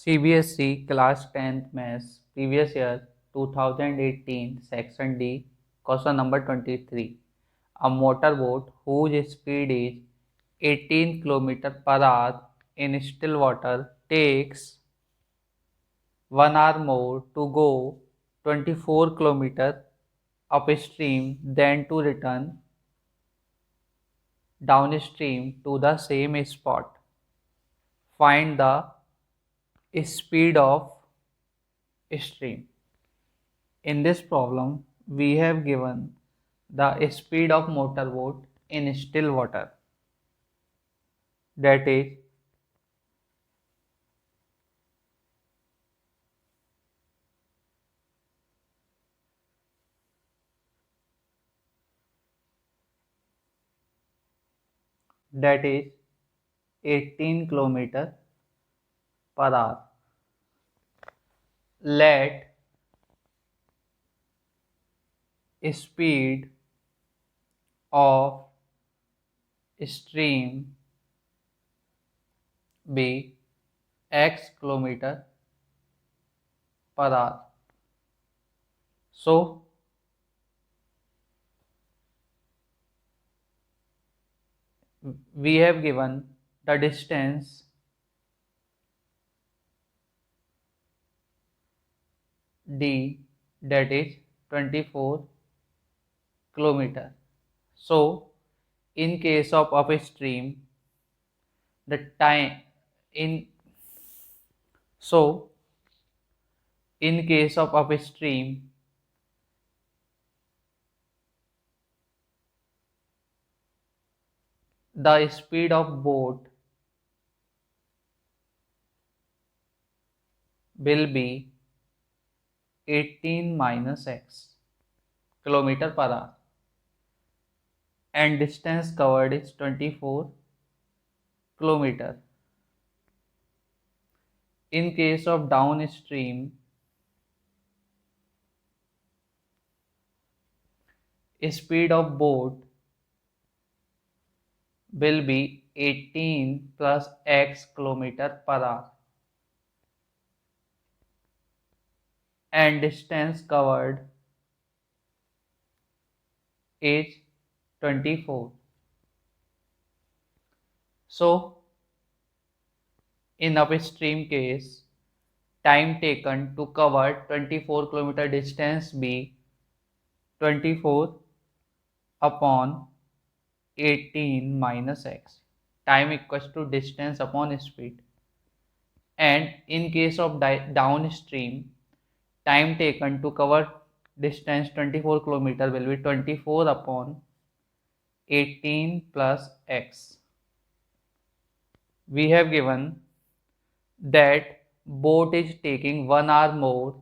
CBSE Class 10th Maths Previous Year 2018 Section D Question number 23. A motorboat whose speed is 18 km per hour in still water takes 1 hour more to go 24 km upstream than to return downstream to the same spot. Find the speed of stream. In this problem, we have given the speed of motorboat in still water, that is 18 km per hour. Let speed of stream be x kilometer per hour. So we have given the distance d, that is 24 kilometer. So in case of upstream, the time in so in case of upstream, the speed of boat will be 18 minus x kilometer per hour, and distance covered is 24 kilometer. In case of downstream, speed of boat will be 18 plus x kilometer per hour, and distance covered is 24. So in upstream case, time taken to cover 24 kilometer distance be 24 upon 18 minus x. Time equals to distance upon speed. And in case of downstream, time taken to cover distance 24 kilometer will be 24 upon 18 plus x. We have given that boat is taking 1 hour more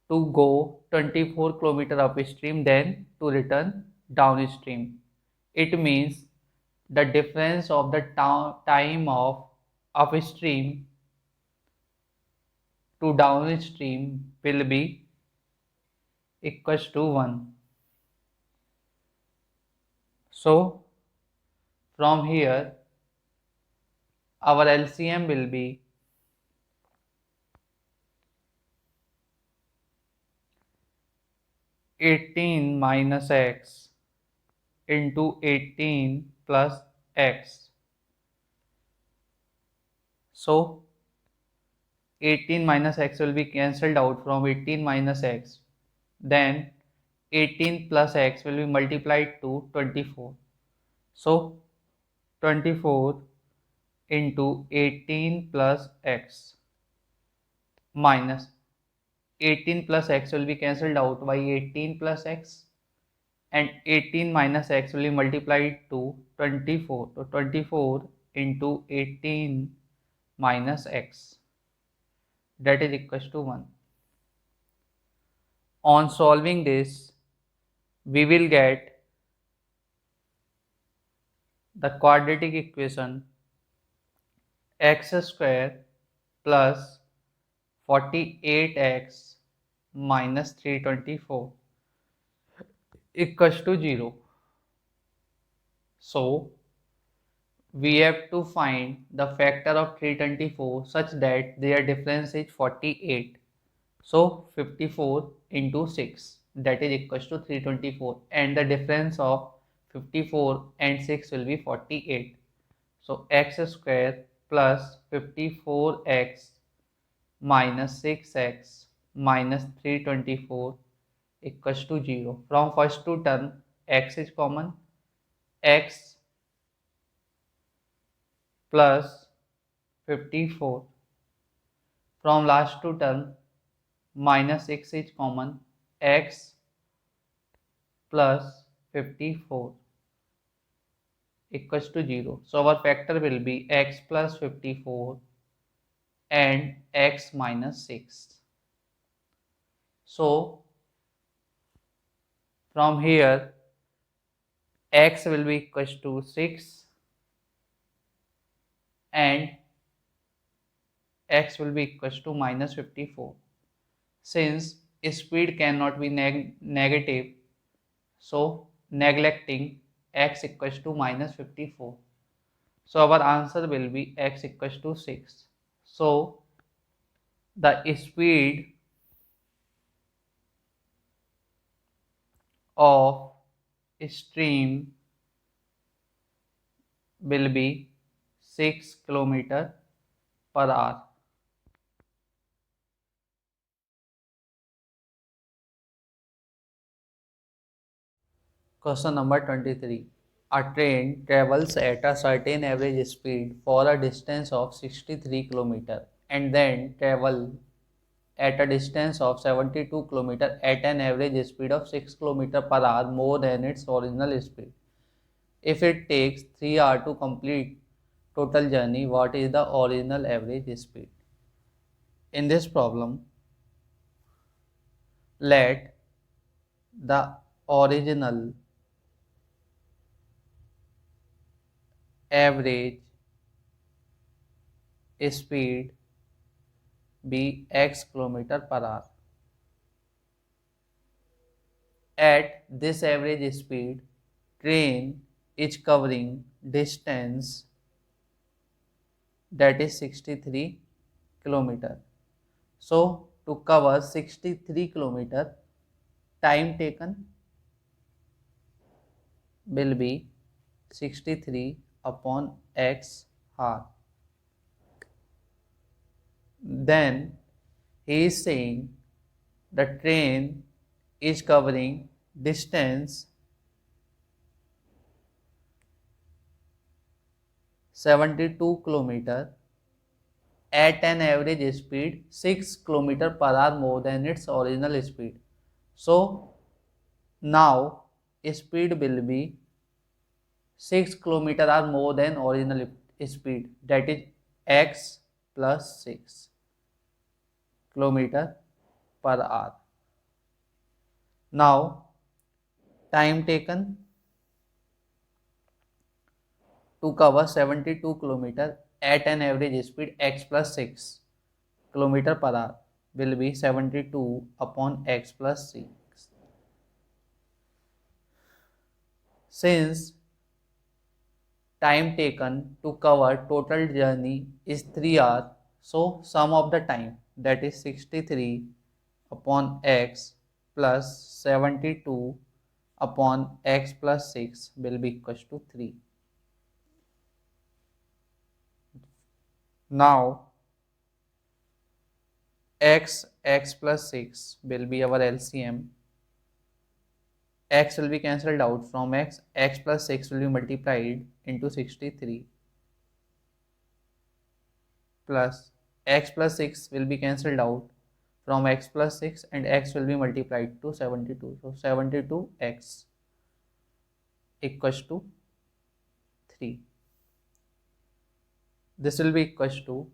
to go 24 kilometer upstream than to return downstream. It means the difference of the time of upstream to downstream will be equals to 1. So from here our LCM will be 18 minus x into 18 plus x. So 18 minus x will be cancelled out from 18 minus x. Then 18 plus x will be multiplied to 24. So 24 into 18 plus x minus 18 plus x will be cancelled out by 18 plus x, and 18 minus x will be multiplied to 24. So 24 into 18 minus x, that is equals to 1. On solving this, we will get the quadratic equation x square plus 48x minus 324 equals to 0. So we have to find the factor of 324 such that their difference is 48. So 54 into 6, that is equals to 324, and the difference of 54 and 6 will be 48. So x square plus 54x minus 6x minus 324 equals to 0. From first two term, x is common, x plus 54. From last two term, minus 6 is common, x plus 54 equals to 0. So our factor will be x plus 54 and x minus 6. So from here, x will be equals to 6 and x will be equals to minus 54. Since speed cannot be negative, so neglecting x equals to minus 54. So our answer will be x equals to 6. So the speed of stream will be 6 km per hour. Question number 23. A train travels at a certain average speed for a distance of 63 km and then travel at a distance of 72 km at an average speed of 6 km per hour more than its original speed. If it takes 3 hours to complete total journey, what is the original average speed? In this problem, let the original average speed be x km per hour. At this average speed, train is covering distance that is 63 km. So to cover 63 km, time taken will be 63 upon x hour. Then he is saying the train is covering distance 72 km at an average speed 6 km per hour more than its original speed. So now speed will be 6 km or more than original speed, that is x plus 6 km per hour. Now time taken to cover 72 km at an average speed x plus 6 km per hour will be 72 upon x plus 6. Since time taken to cover total journey is 3 hours, so sum of the time, that is 63 upon x plus 72 upon x plus 6 will be equals to 3. Now x plus 6 will be our LCM. X will be cancelled out. From x plus 6 will be multiplied into 63 plus x plus 6 will be cancelled out from x plus 6 and x will be multiplied to 72. So 72x equals to 3. This will be equals to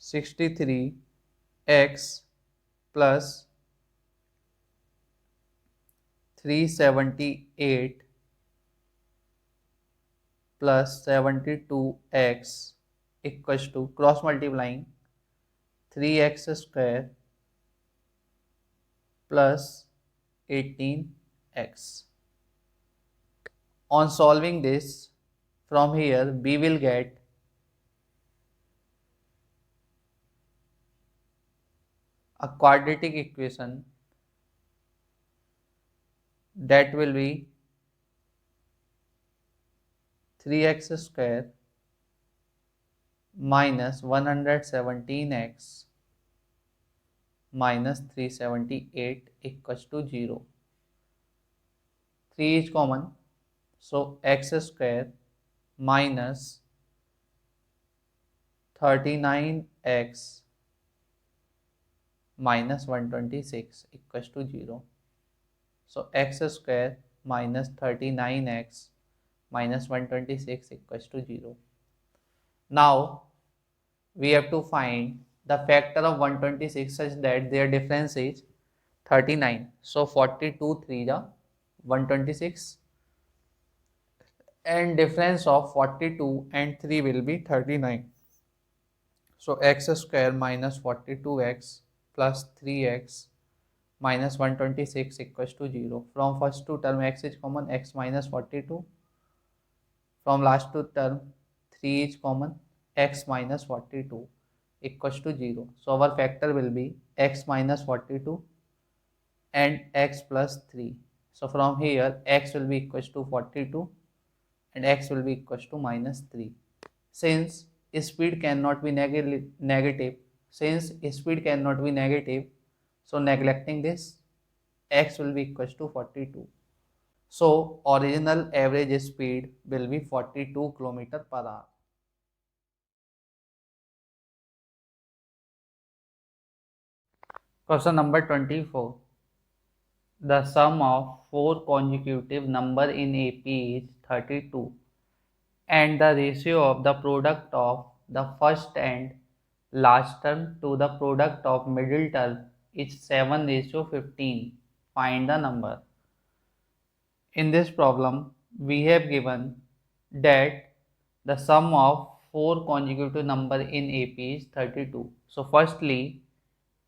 63x plus 378 plus 72x equals to, cross multiplying, 3x square plus 18x. On solving this, From here we will get a quadratic equation that will be 3x square minus 117x minus 378 equals to 0. 3 is common, so x square minus 39x minus 126 equals to 0. So x square minus 39x minus 126 equals to 0. Now we have to find the factor of 126 such that their difference is 39. So 42 3 the 126 and difference of 42 and 3 will be 39. So x square minus 42x plus 3x minus 126 equals to 0. From first two term x is common, x minus 42. From last two term 3 is common, x minus 42 equals to 0. So our factor will be x minus 42 and x plus 3. So from here x will be equals to 42 and x will be equals to minus 3. Since speed cannot be negative, so neglecting this, x will be equals to 42. So original average speed will be 42 km per hour. Question number 24. The sum of 4 consecutive number in AP is 32 and the ratio of the product of the first and last term to the product of middle term is 7:15. Find the number. In this problem, we have given that the sum of 4 consecutive number in AP is 32. So firstly,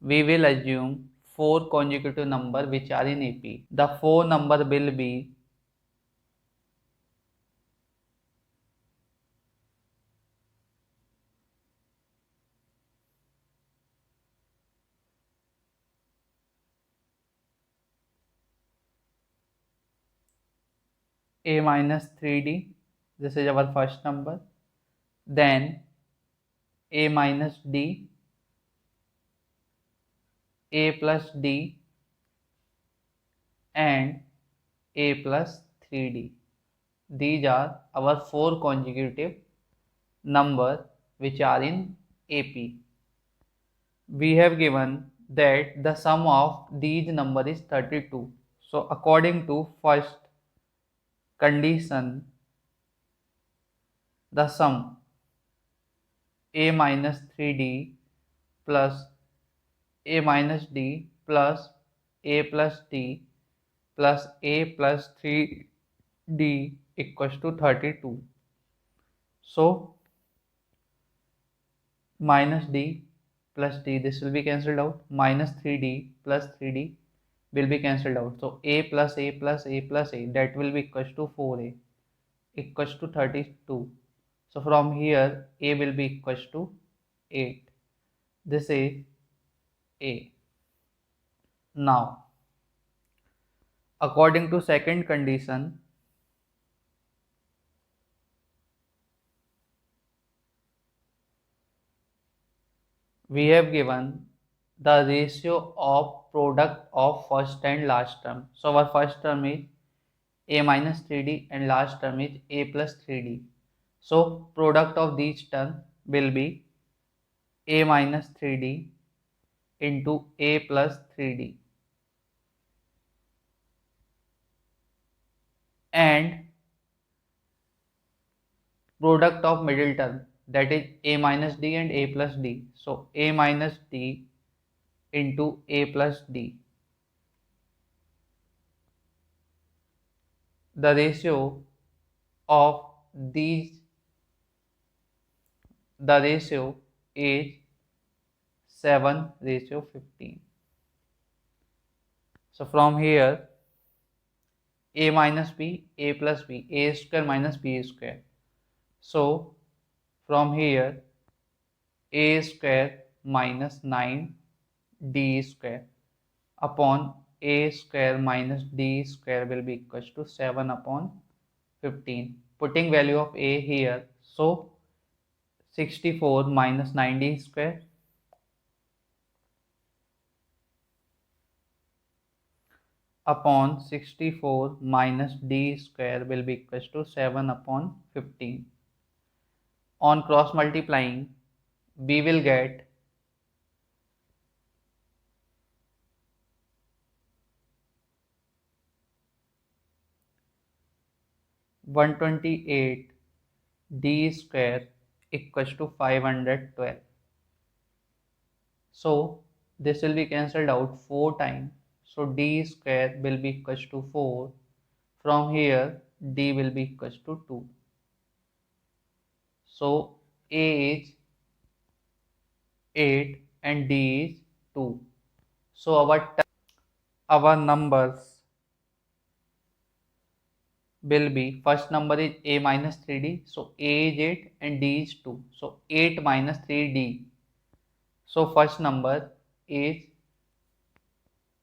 we will assume 4 consecutive number which are in AP. The 4 number will be a minus 3d, this is our first number, then a minus d, a plus d and a plus 3d. These are our 4 consecutive number which are in AP. We have given that the sum of these number is 32. So according to first condition, the sum a minus 3d plus a minus d plus a plus d plus a plus 3d equals to 32. So minus d plus d, this will be cancelled out, minus 3d plus 3d will be cancelled out. So a plus a plus a plus a, that will be equals to 4a equals to 32. So from here a will be equals to 8. This is a. Now according to second condition, we have given the ratio of product of first and last term. So our first term is a minus 3d and last term is a plus 3d. So product of these term will be a minus 3d into a plus 3d and product of middle term, that is a minus d and a plus d. So a minus d into a plus d. The ratio of these, the ratio is 7:15. So from here a minus b, a plus b, a square minus b square. So from here a square minus 9d square upon a square minus d square will be equals to 7 upon 15. Putting value of a here, so 64 minus 9d square upon 64 minus d square will be equals to 7 upon 15. On cross multiplying, we will get 128 d square equals to 512. So this will be cancelled out 4 times. So d square will be equals to 4. From here d will be equals to 2. So a is 8 and d is 2. So our numbers will be, first number is a minus 3d. So a is 8 and d is 2. So 8 minus 3d. So first number is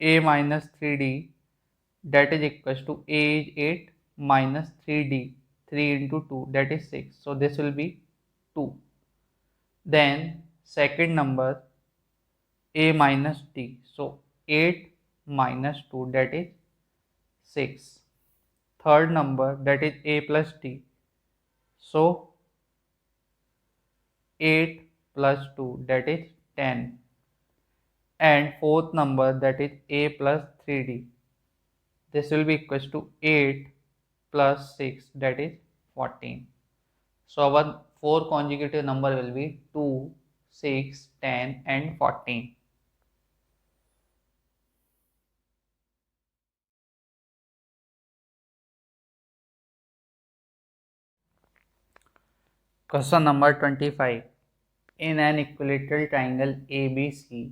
a minus 3d, that is equals to a is 8 minus 3d, 3 into 2, that is 6. So this will be 2. Then second number a minus d. So 8 minus 2, that is 6. Third number, that is a plus d. So 8 plus 2, that is 10. And fourth number, that is a plus 3d. This will be equals to 8 plus 6, that is 14. So our 4 consecutive number will be 2, 6, 10 and 14. Question number 25. In an equilateral triangle ABC,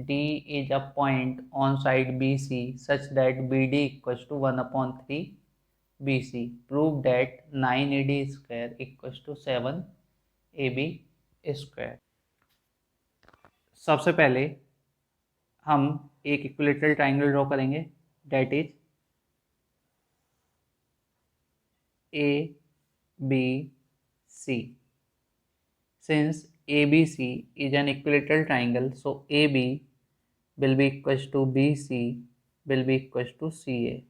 D is a point on side BC such that BD equals to 1 upon 3 BC. Prove that 9AD square equals to 7AB square. सबसे पहले हम एक equilateral triangle draw करेंगे, that is A B C. Since ABC is an equilateral triangle, so AB will be equals to BC will be equals to CA.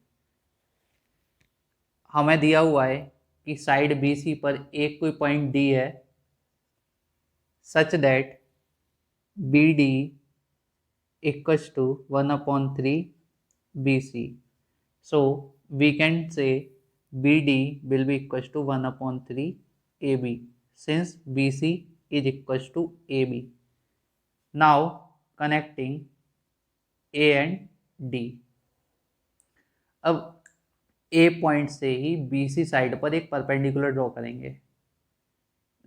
हमें दिया हुआ है कि साइड BC पर एक कोई पॉइंट D है such that BD equals to 1 upon 3 BC. So we can say BD will be equals to 1 upon 3 AB since BC is equals to AB. Now connecting A and D. अब A point से ही BC side पर एक perpendicular draw करेंगे.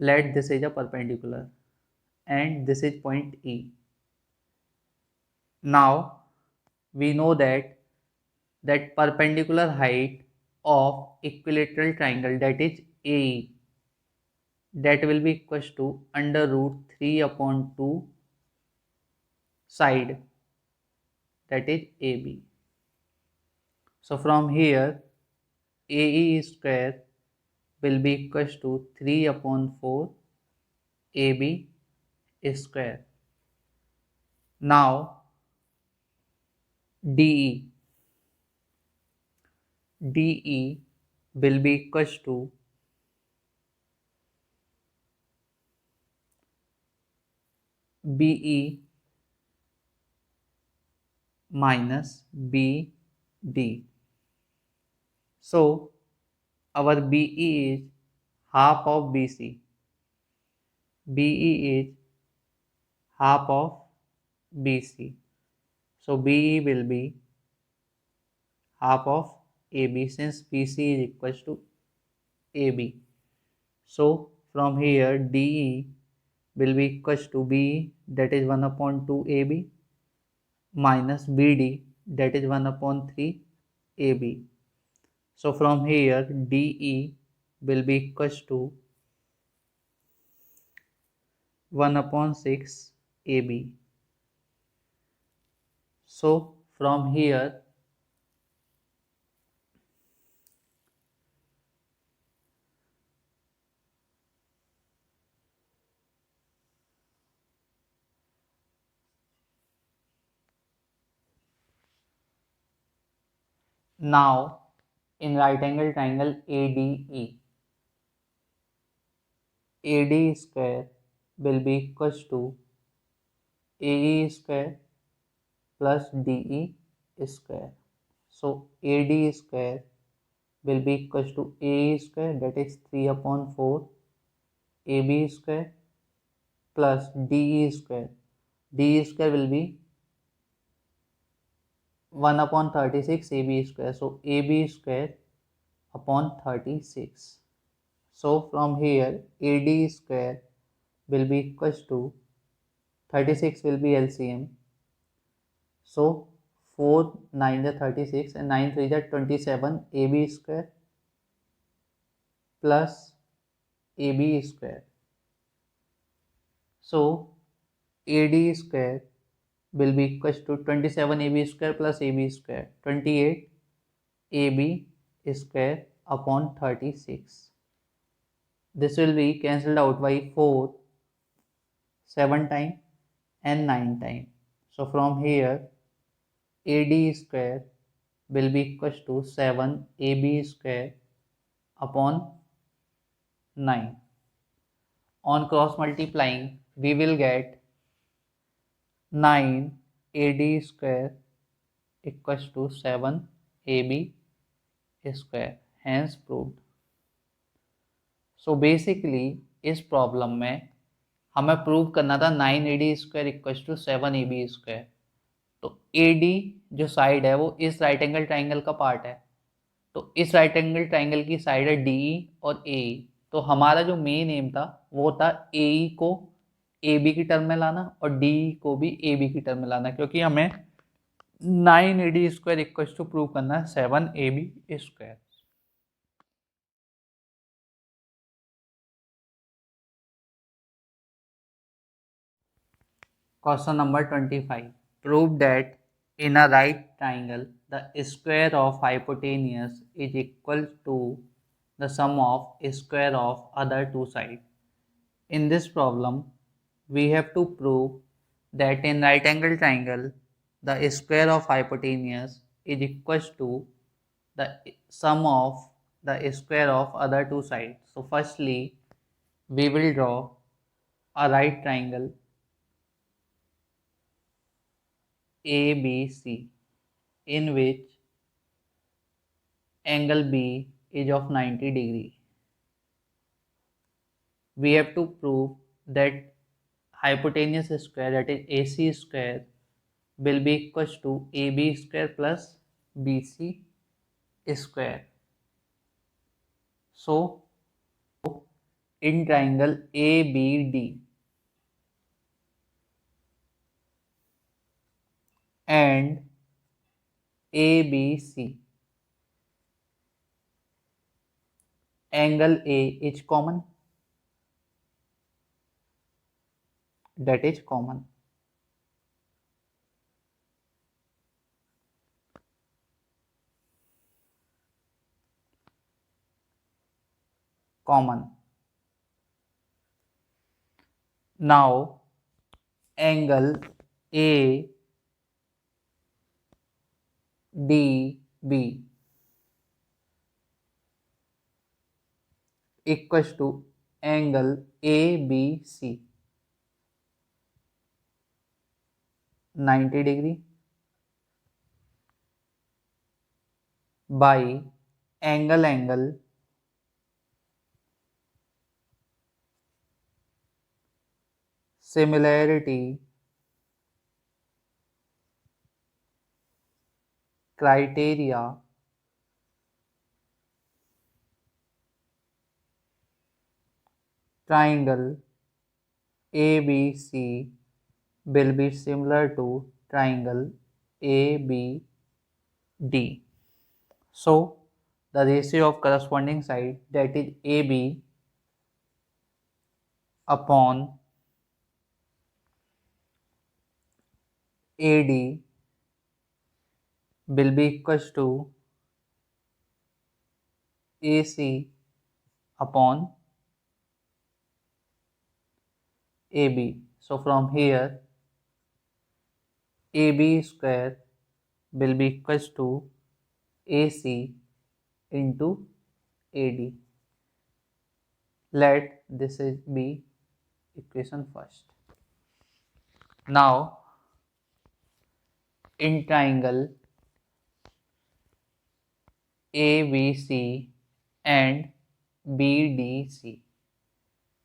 Let this is a perpendicular and this is point E. Now we know that perpendicular height of equilateral triangle, that is AE, that will be equals to under root 3 upon 2 side, that is AB. So from here AE square will be equals to 3 upon 4 AB square. Now DE will be equals to BE minus BD. So our BE is half of BC. BE is half of BC. So BE will be half of AB since BC is equals to AB. So from here DE will be equals to BE, that is 1 upon 2 AB, minus BD, that is 1 upon 3 AB. So from here DE will be equals to 1/6 AB. So from here now in right angle triangle ADE, AD square will be equals to AE square plus DE square. So AD square will be equals to AE square, that is 3/4 AB square plus DE square. DE square will be 1/36 AB square. So AB square upon 36. So from here AD square will be equals to 36 will be LCM. So 4 9 the 36 and 9 3 the 27 AB square plus AB square. So AD square will be equals to 27 AB square plus AB square, 28 AB square upon 36. This will be cancelled out by 4 7 times and 9 times. So from here AD square will be equals to 7 AB square upon 9. On cross multiplying we will get 9 AD square equals to 7 AB square, hence proved. So basically इस problem में हमें prove करना था 9AD square equals to 7AB square. तो AD जो side है वो इस राइट एंगल ट्राइंगल का पार्ट है, तो इस राइट एंगल ट्राइंगल की साइड है DE और AE। तो हमारा जो मेन एम था वो था AE को AB की टर्म में लाना और DE को भी AB की टर्म में लाना, क्योंकि हमें 9AD square equals to prove करना है 7AB square. Question number 25. Prove that in a right triangle, the square of hypotenuse is equal to the sum of square of other two sides. In this problem, we have to prove that in right angle triangle, the square of hypotenuse is equal to the sum of the square of other two sides. So firstly, we will draw a right triangle ABC in which angle B is of 90 degree. We have to prove that hypotenuse square, that is AC square, will be equals to AB square plus BC square. So in triangle ABD and ABC, angle A is common, that is common. Common. Now angle ADB equals to angle ABC 90 degree by angle similarity criteria triangle ABC will be similar to triangle ABD. So the ratio of corresponding side, that is AB upon AD will be equals to AC upon AB. So from here AB square will be equals to AC into AD. Let this is be equation first. Now in triangle ABC and BDC.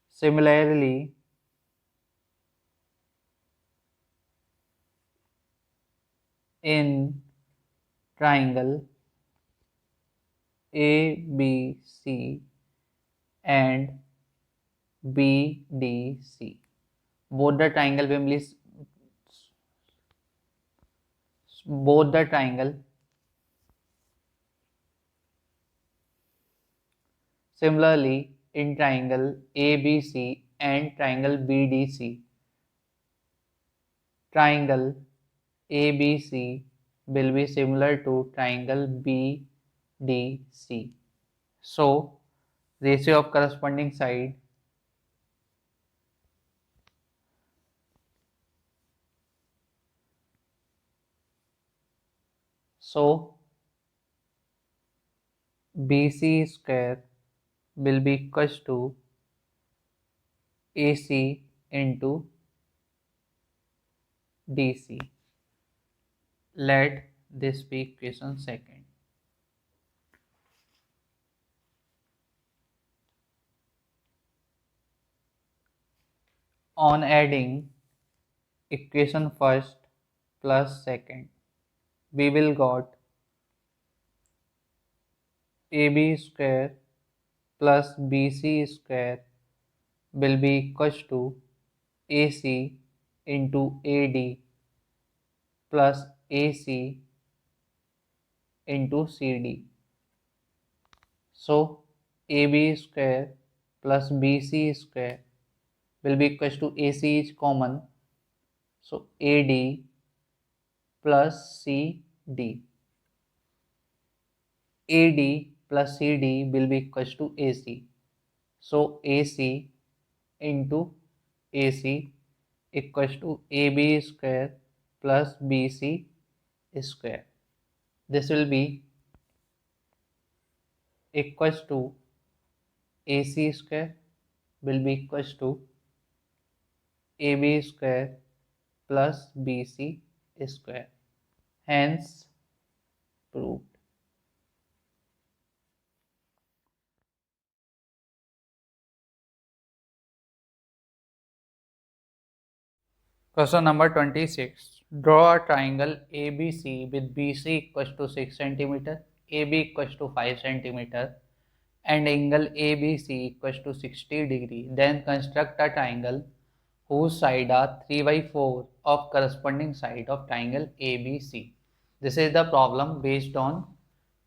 Similarly, in triangle ABC and BDC, both the triangle families, both the triangle. Similarly, in triangle ABC and triangle BDC, triangle ABC will be similar to triangle BDC. So, ratio of corresponding side BC square will be equals to AC into DC. Let this be equation second. On adding equation first plus second, we will got AB square plus BC square will be equals to AC into AD plus AC into CD. So AB square plus BC square will be equals to AC is common. So AD plus CD. AD plus CD will be equals to AC. So AC into AC equals to AB square plus BC square. This will be equals to AC square will be equals to AB square plus BC square. Hence proved. Question number 26. Draw a triangle ABC with BC equals to 6 cm, AB equals to 5 cm and angle ABC equals to 60 degree. Then construct a triangle whose side are 3 by 4 of corresponding side of triangle ABC. This is the problem based on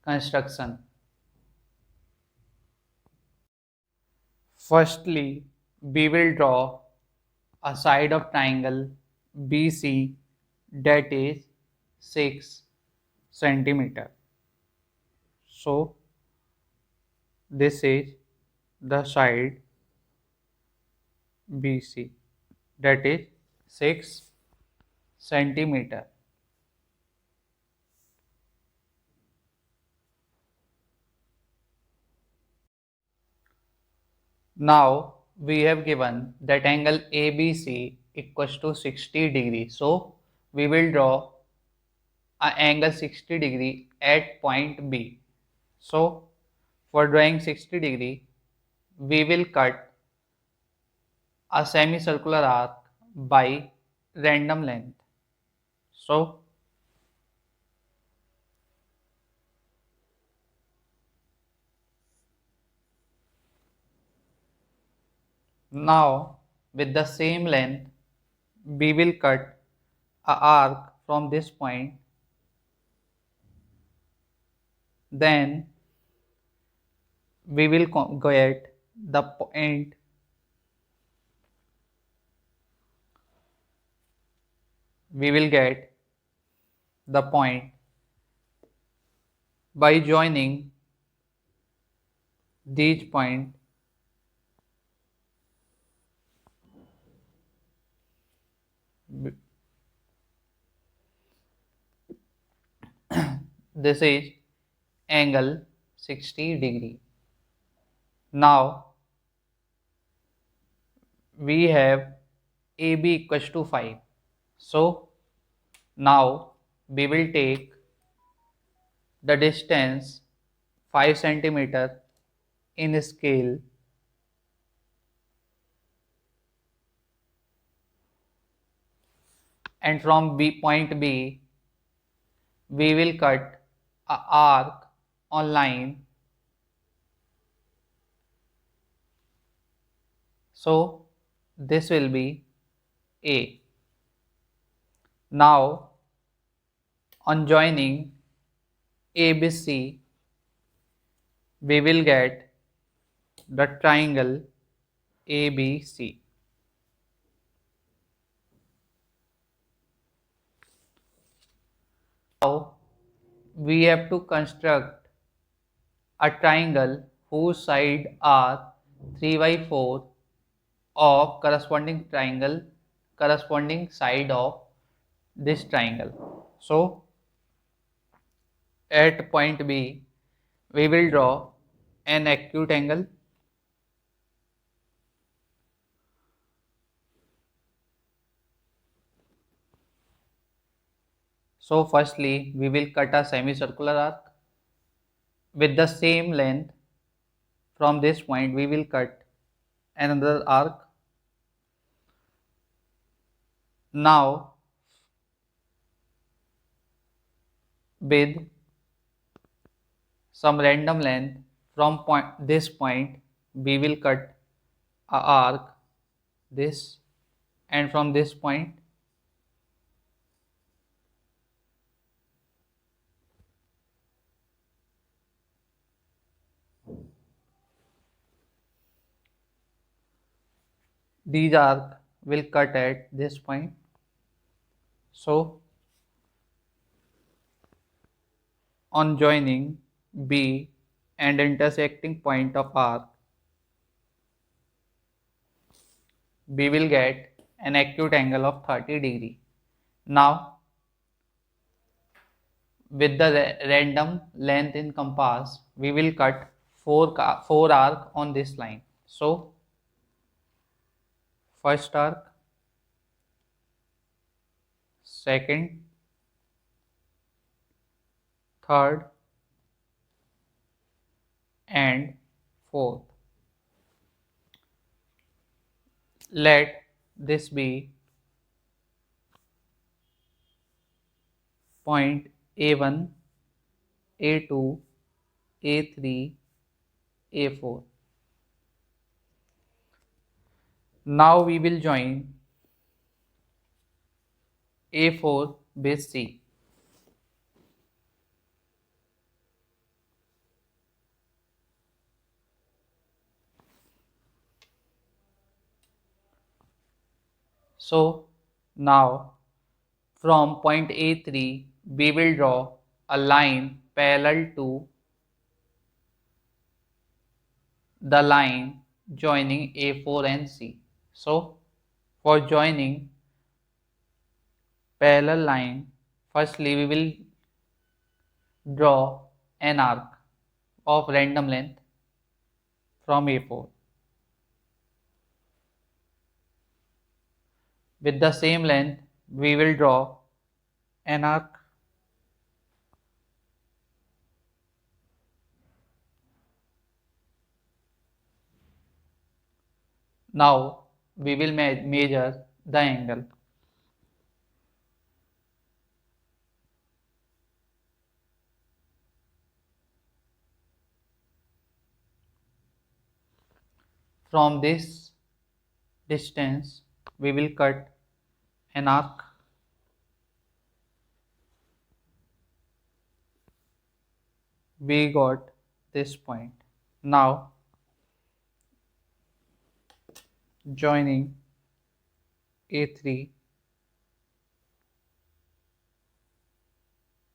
construction. Firstly, we will draw a side of triangle BC that is 6 centimeter. So this is the side BC that is 6 centimeter. Now we have given that angle ABC equals to 60 degree. So we will draw an angle 60 degree at point B. So for drawing 60 degree, we will cut a semicircular arc by random length. So now with the same length, we will cut a arc from this point. Then we will get the point we will get the point by joining these points. This is angle 60 degree. Now we have AB equals to 5. So now we will take the distance 5 centimeter in scale and from point B we will cut a arc on line. So this will be A. Now on joining ABC we will get the triangle ABC. Now we have to construct a triangle whose sides are 3 by 4 of corresponding triangle corresponding side of this triangle. So at point B we will draw an acute angle. So firstly we will cut a semicircular arc with the same length. From this point we will cut another arc. Now with some random length from this point we will cut a arc this, and from this point these arcs will cut at this point. So on joining B and intersecting point of arc we will get an acute angle of 30 degree. Now with the random length in compass we will cut four arc on this line. So first arc, second, third and fourth. Let this be point A1, A2, A3, A4. Now we will join A4 with C. So now from point A3 we will draw a line parallel to the line joining A4 and C. So for joining parallel line, firstly we will draw an arc of random length from A4. With the same length we will draw an arc now we will measure the angle. From this distance we will cut an arc. We got this point. Now joining A3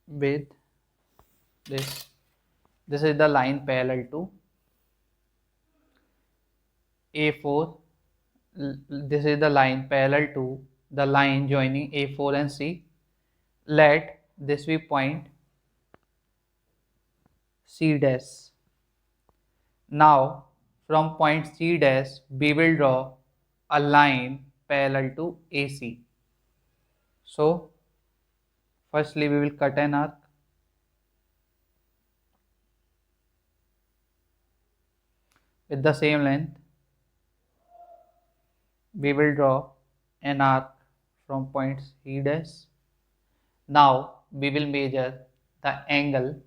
with this. This is the line parallel to A4. This is the line parallel to the line joining A4 and C. Let this be point C dash. Now from point C dash we will draw a line parallel to AC. So firstly we will cut an arc with the same length. We will draw an arc from point C dash. Now we will measure the angle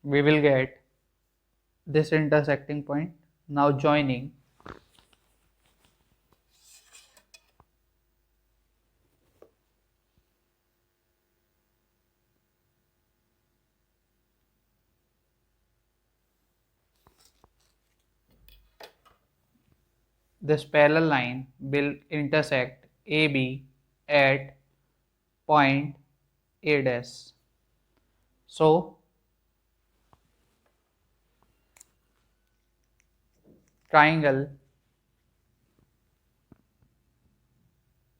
we will get this intersecting point. Now joining this parallel line will intersect AB at point A dash. So triangle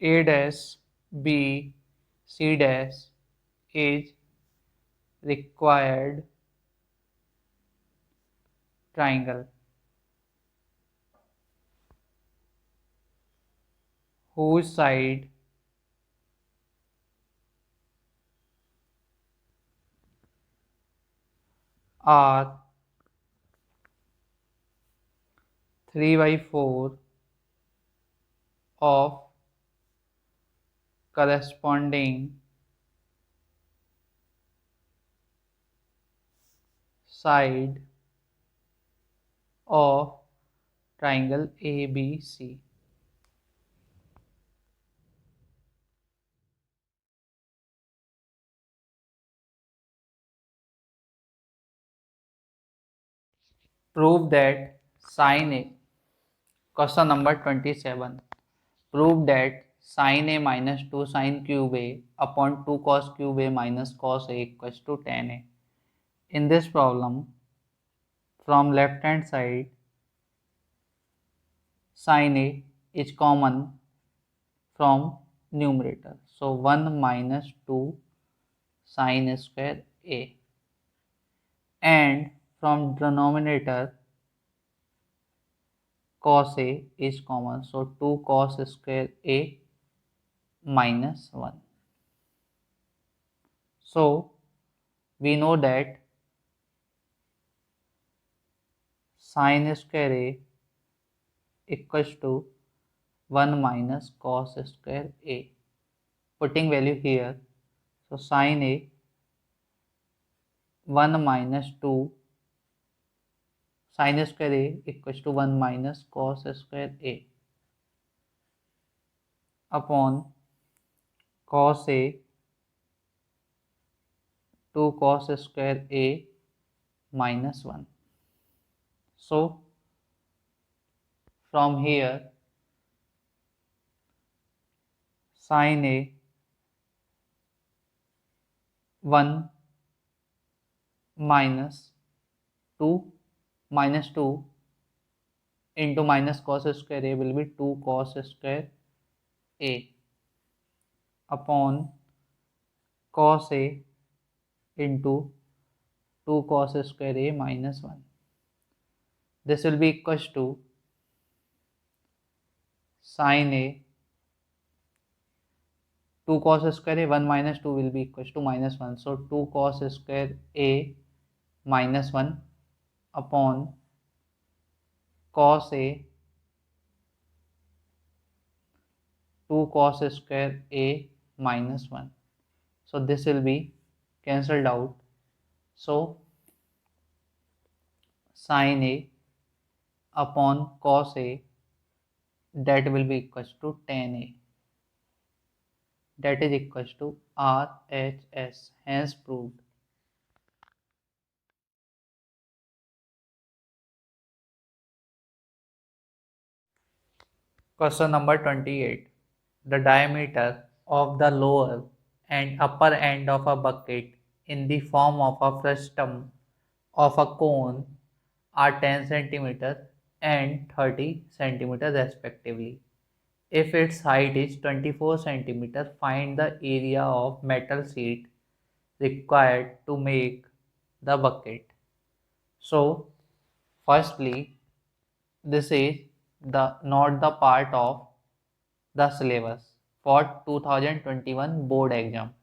A dash B C dash is required triangle whose side are 3/4 of corresponding side of triangle ABC. Prove that sin A. Question number 27. Prove that sin A minus 2 sin cube A upon 2 cos cube A minus cos A equals to tan A. In this problem, from left hand side, sin A is common from numerator. So 1 minus 2 sin square A. And from denominator, cos A is common. So 2 cos square A minus 1. So we know that sin square A equals to 1 minus cos square A. Putting value here, so sin A 1 minus 2 sin square A equals to 1 minus cos square A upon cos A 2 cos square A minus 1. So from here sin A 1 minus 2 into minus cos square A will be 2 cos square A upon cos A into 2 cos square A minus 1. This will be equals to sin A 2 cos square A 1 minus 2 will be equals to minus 1. So 2 cos square A minus 1 upon cos A 2 cos square A minus 1. So this will be cancelled out. So sin A upon cos A, that will be equals to tan A. that is equals to RHS, hence proved. Question number 28. The diameter of the lower and upper end of a bucket in the form of a frustum of a cone are 10 cm and 30 cm respectively. If its height is 24 cm, find the area of metal sheet required to make the bucket. So, firstly, this is the not the part of the syllabus for 2021 board exam.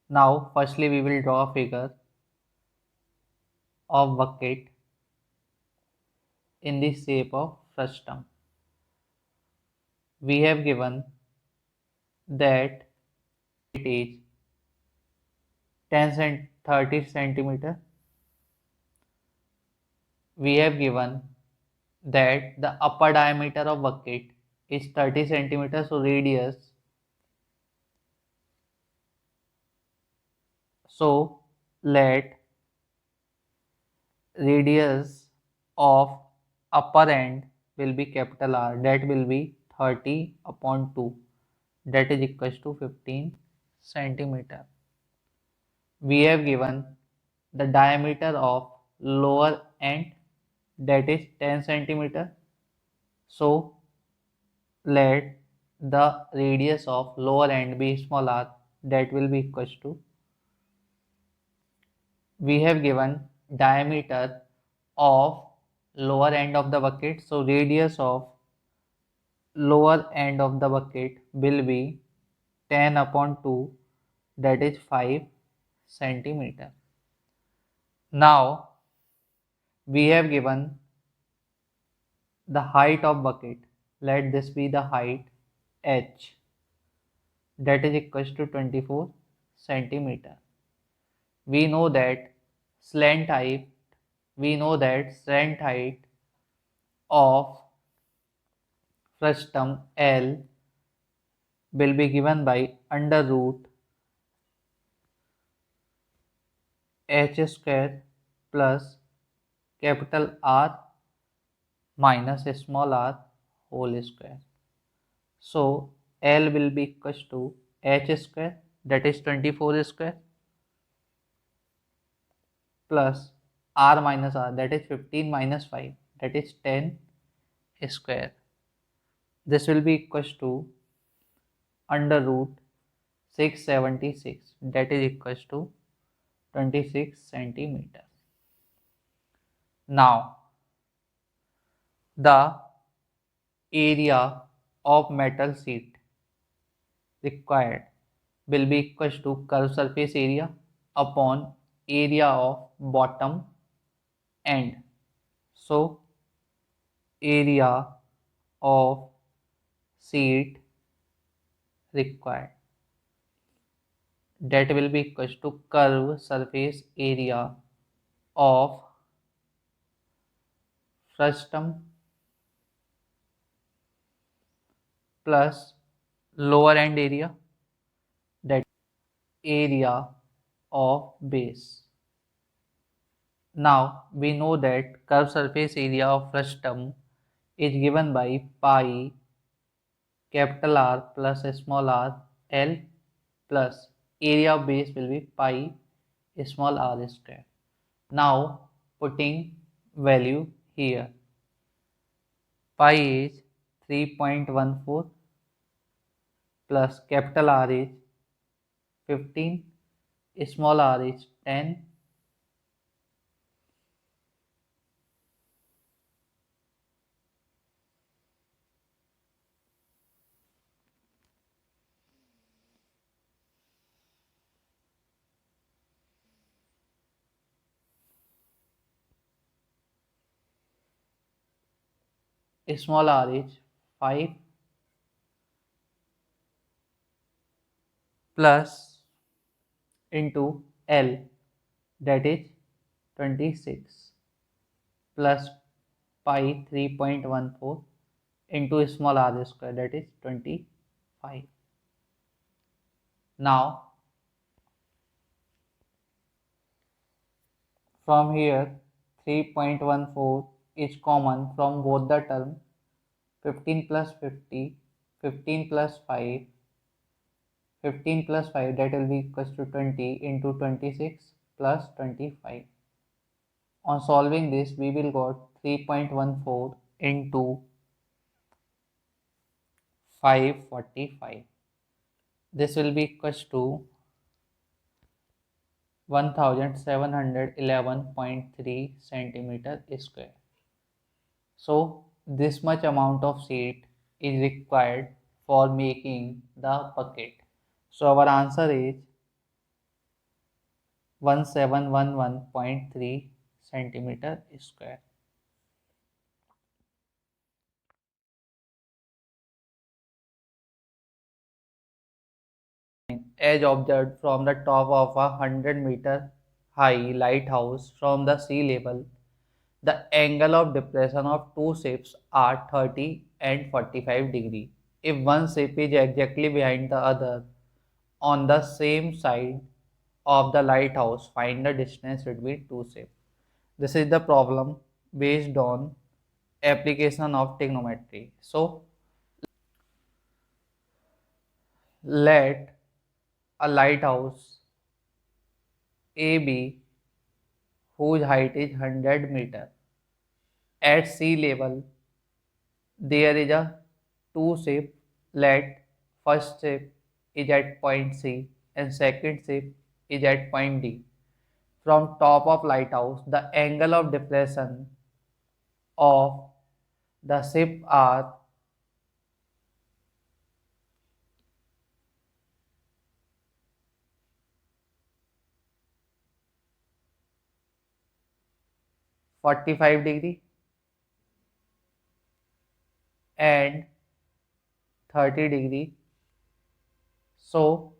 Now, firstly, we will draw a figure of bucket in the shape of frustum. We have given that it is 10 cent 30 centimeter. We have given that the upper diameter of bucket is 30 centimeters, so radius. So let radius of upper end will be capital R, that will be 30 upon 2, that is equals to 15 centimeter. We have given the diameter of lower end, that is 10 centimeter. So let the radius of lower end be small r, that will be equals to, we have given diameter of lower end of the bucket, so radius of lower end of the bucket will be 10 upon 2, that is 5 centimeter. Now we have given the height of bucket, let this be the height h, that is equals to 24 centimeter. We know that slant height, of frustum L will be given by under root h square plus capital R minus small r whole square. So L will be equals to h square, that is 24 square, plus r minus r, that is 15 minus 5, that is 10 square. This will be equals to under root 676, that is equals to 26 centimeter. Now the area of metal sheet required will be equals to curved surface area upon area of bottom end. So area of sheet required, that will be equals to curved surface area of frustum plus lower end area, that area of base. Now we know that curved surface area of frustum is given by pi capital R plus small r L plus area of base will be pi small r square. Now putting value here, pi is 3.14 plus capital R is 15, small r is 10, small r is 5 plus into L, that is 26 plus pi 3.14 into small r square, that is 25. 5. Now from here 3.14 is common from both the term. 15 plus 50, 15 plus 5, 15 plus 5, that will be equals to 20 into 26 plus 25. On solving this, we will got 3.14 into 545. This will be equals to 1711.3 centimeter square. So this much amount of seed is required for making the bucket. So our answer is 1711.3 centimeter square. As observed from the top of a 100-meter high lighthouse from the sea level, the angle of depression of two ships are 30 and 45 degree. If one ship is exactly behind the other on the same side of the lighthouse, find the distance between two ships. This is the problem based on application of trigonometry. So let a lighthouse AB whose height is 100 meter at sea level. There is a two ship. Let first ship is at point C and second ship is at point D. From top of lighthouse, the angle of depression of the ship are 45 degree and 30 degree. So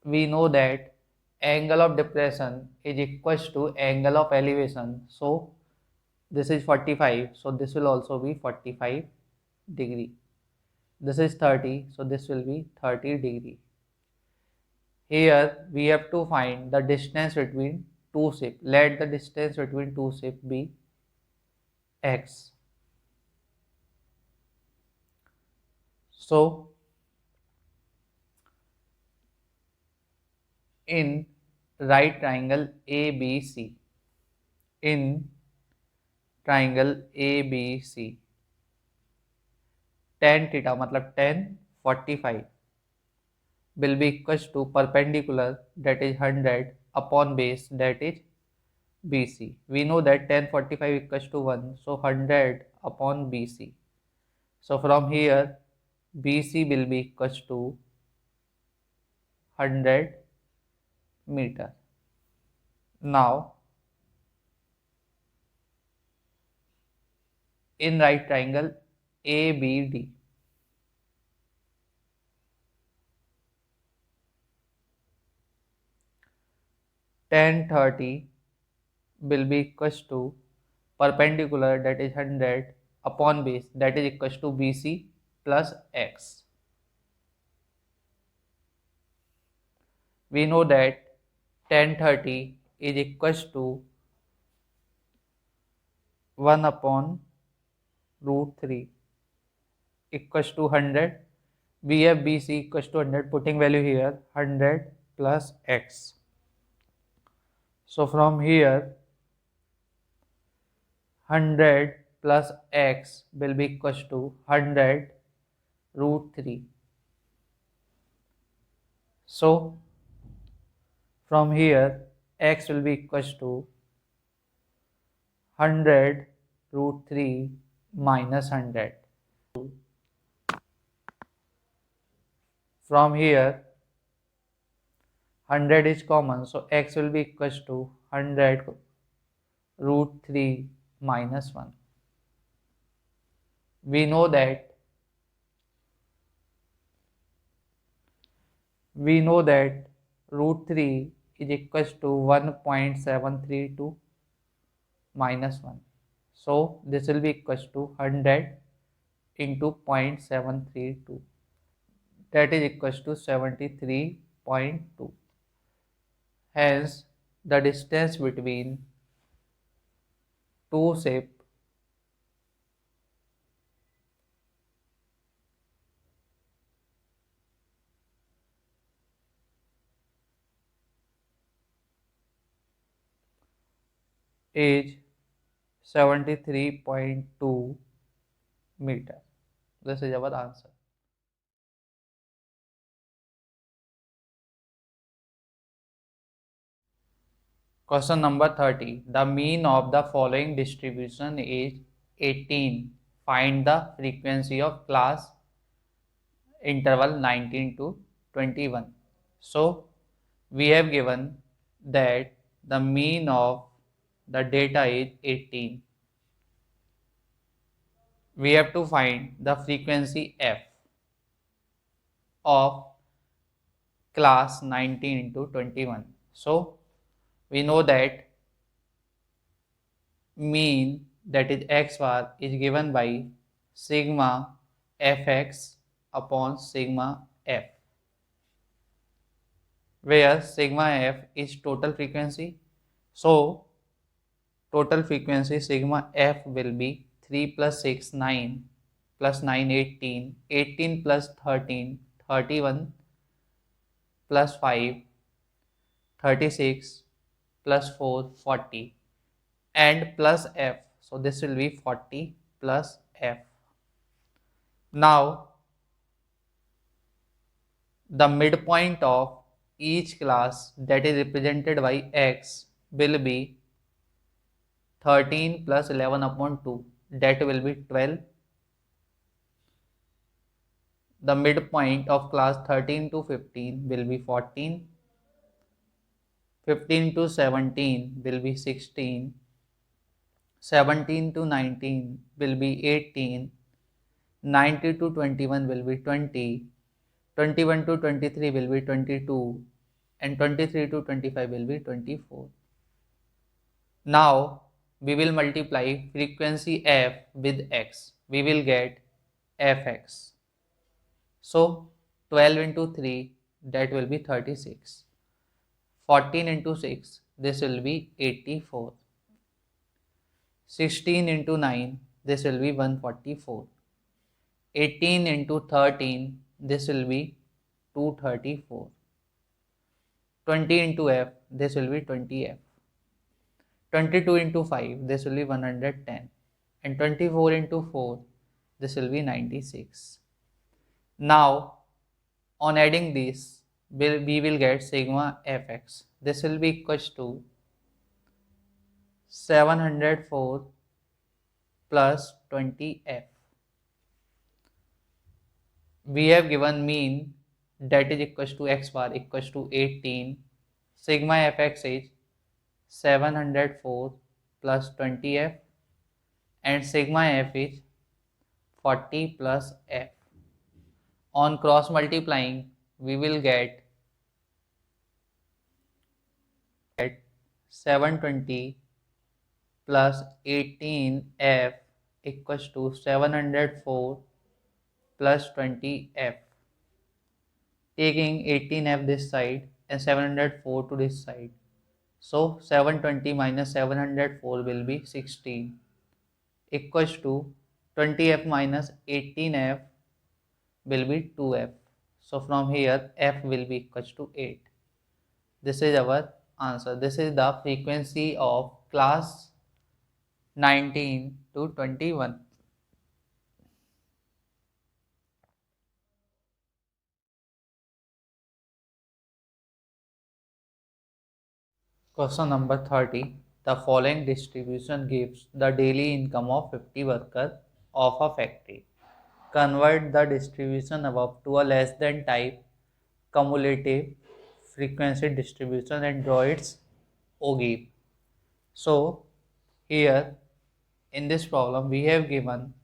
we know that angle of depression is equals to angle of elevation. So this is 45, so this will also be 45 degree. This is 30, so this will be 30 degree. Here we have to find the distance between two ships. Let the distance between two ships be x. So in right triangle ABC, in triangle ABC, tan theta मतलब tan 45 will be equals to perpendicular, that is 100, upon base, that is BC. We know that tan 45 equals to 1, so 100 upon BC. So from here BC will be equals to 100 meter. Now in right triangle ABD, tan 30 will be equals to perpendicular, that is 100, upon base, that is equals to BC plus x. We know that tan 30 is equals to 1 upon root 3 equals to 100. We have BC equals to 100, putting value here 100 plus x. So from here 100 plus x will be equals to 100 root 3. So from here x will be equals to 100 root 3 minus 100. From here 100 is common, so x will be equals to 100 root 3 minus 1. We know that root 3 is equals to 1.732 minus 1. So this will be equals to 100 into 0.732, that is equals to 73.2. Hence, the distance between two ship is 73.2 meter. This is our answer. Question number 30. The mean of the following distribution is 18. Find the frequency of class interval 19 to 21. So, we have given that the mean of the data is 18. We have to find the frequency f of class 19 to 21. So, we know that mean, that is x bar, is given by sigma fx upon sigma f, where sigma f is total frequency. So total frequency sigma f will be 3 plus 6 9 plus 9 18, 18 plus 13 31 plus 5 36 plus 4 40 and plus f. So this will be 40 plus f. Now the midpoint of each class, that is represented by x, will be 13 plus 11 upon 2, that will be 12. The midpoint of class 13 to 15 will be 14. 15 to 17 will be 16. 17 to 19 will be 18. 19 to 21 will be 20. 21 to 23 will be 22. And 23 to 25 will be 24. Now we will multiply frequency f with x. We will get fx. So 12 into 3, that will be 36. 14 into 6, this will be 84. 16 into 9, this will be 144. 18 into 13, this will be 234. 20 into f, this will be 20f. 22 into 5, this will be 110. And 24 into 4, this will be 96. Now, on adding this, we will get sigma fx. This will be equals to 704 plus 20f. We have given mean, that is equals to x bar equals to 18. Sigma fx is 704 plus 20f and sigma f is 40 plus f. On cross multiplying, we will get 720 plus 18f equals to 704 plus 20f. Taking 18f this side and 704 to this side. So 720 minus 704 will be 16 equals to 20f minus 18f will be 2f. So from here f will be equals to 8. This is our answer. This is the frequency of class 19 to 21. Question number 30. The following distribution gives the daily income of 50 workers of a factory. Convert the distribution above to a less than type cumulative frequency distribution and draw its OGIF. So here in this problem we have given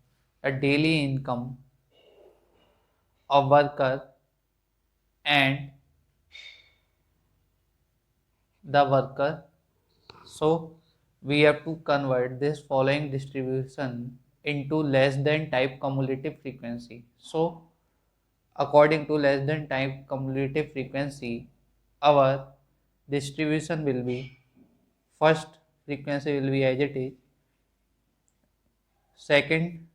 a daily income of worker and the worker. So we have to convert this following distribution into less than type cumulative frequency. So according to less than type cumulative frequency, our distribution will be first frequency will be as it is, second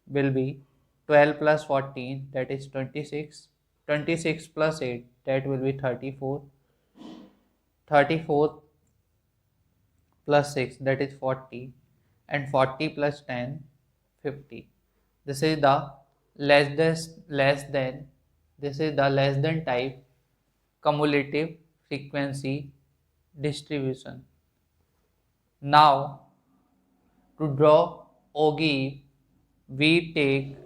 will be 12 plus 14, that is 26, 26 plus 8, that will be 34, 34 plus 6, that is 40, and 40 plus 10, 50. This is the less than this is the less than type cumulative frequency distribution. Now to draw OGIE, we take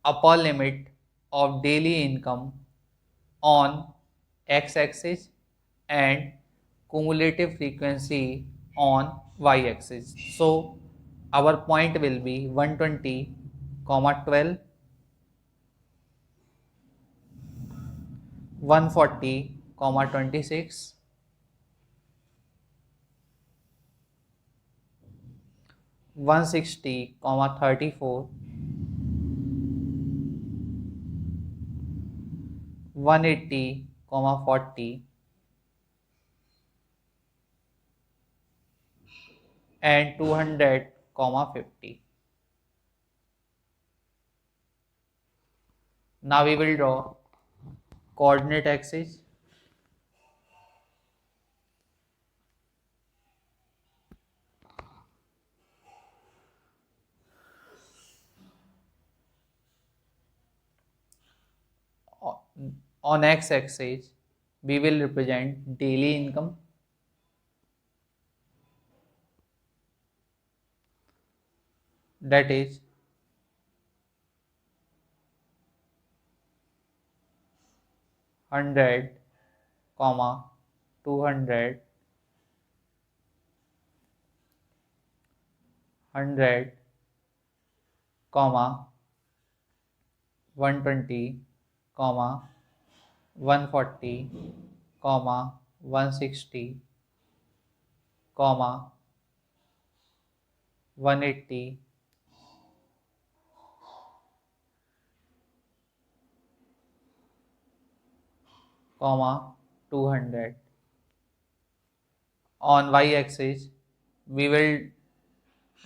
upper limit of daily income on x-axis and cumulative frequency on y-axis. So our point will be 120, 12, 140, 26, 160, 34, 180, 40, and 200, 50. Now we will draw coordinate axis. On x-axis we will represent daily income, that is 100, 200, 100, 120, 140, 160, 180, 200. On y-axis we will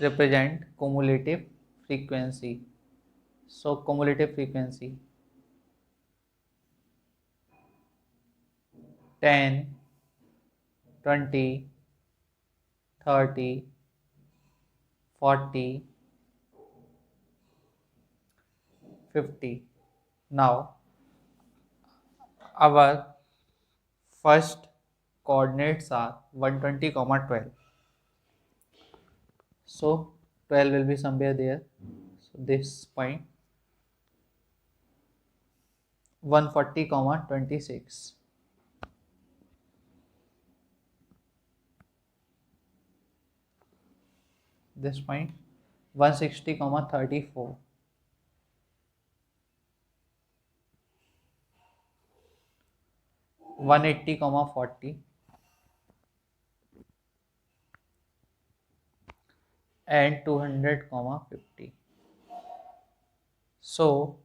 represent cumulative frequency. So cumulative frequency 10, 20, 30, 40, 50. Now our first coordinates are 120, 12. So 12 will be somewhere there. So this point 140, 26. This point 160, 34. 180, 40, and 200, 50. So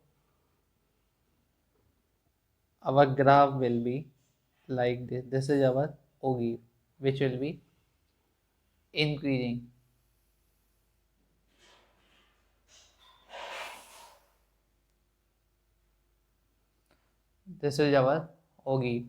our graph will be like this. This is our OGIE, which will be increasing. This is our OGIE.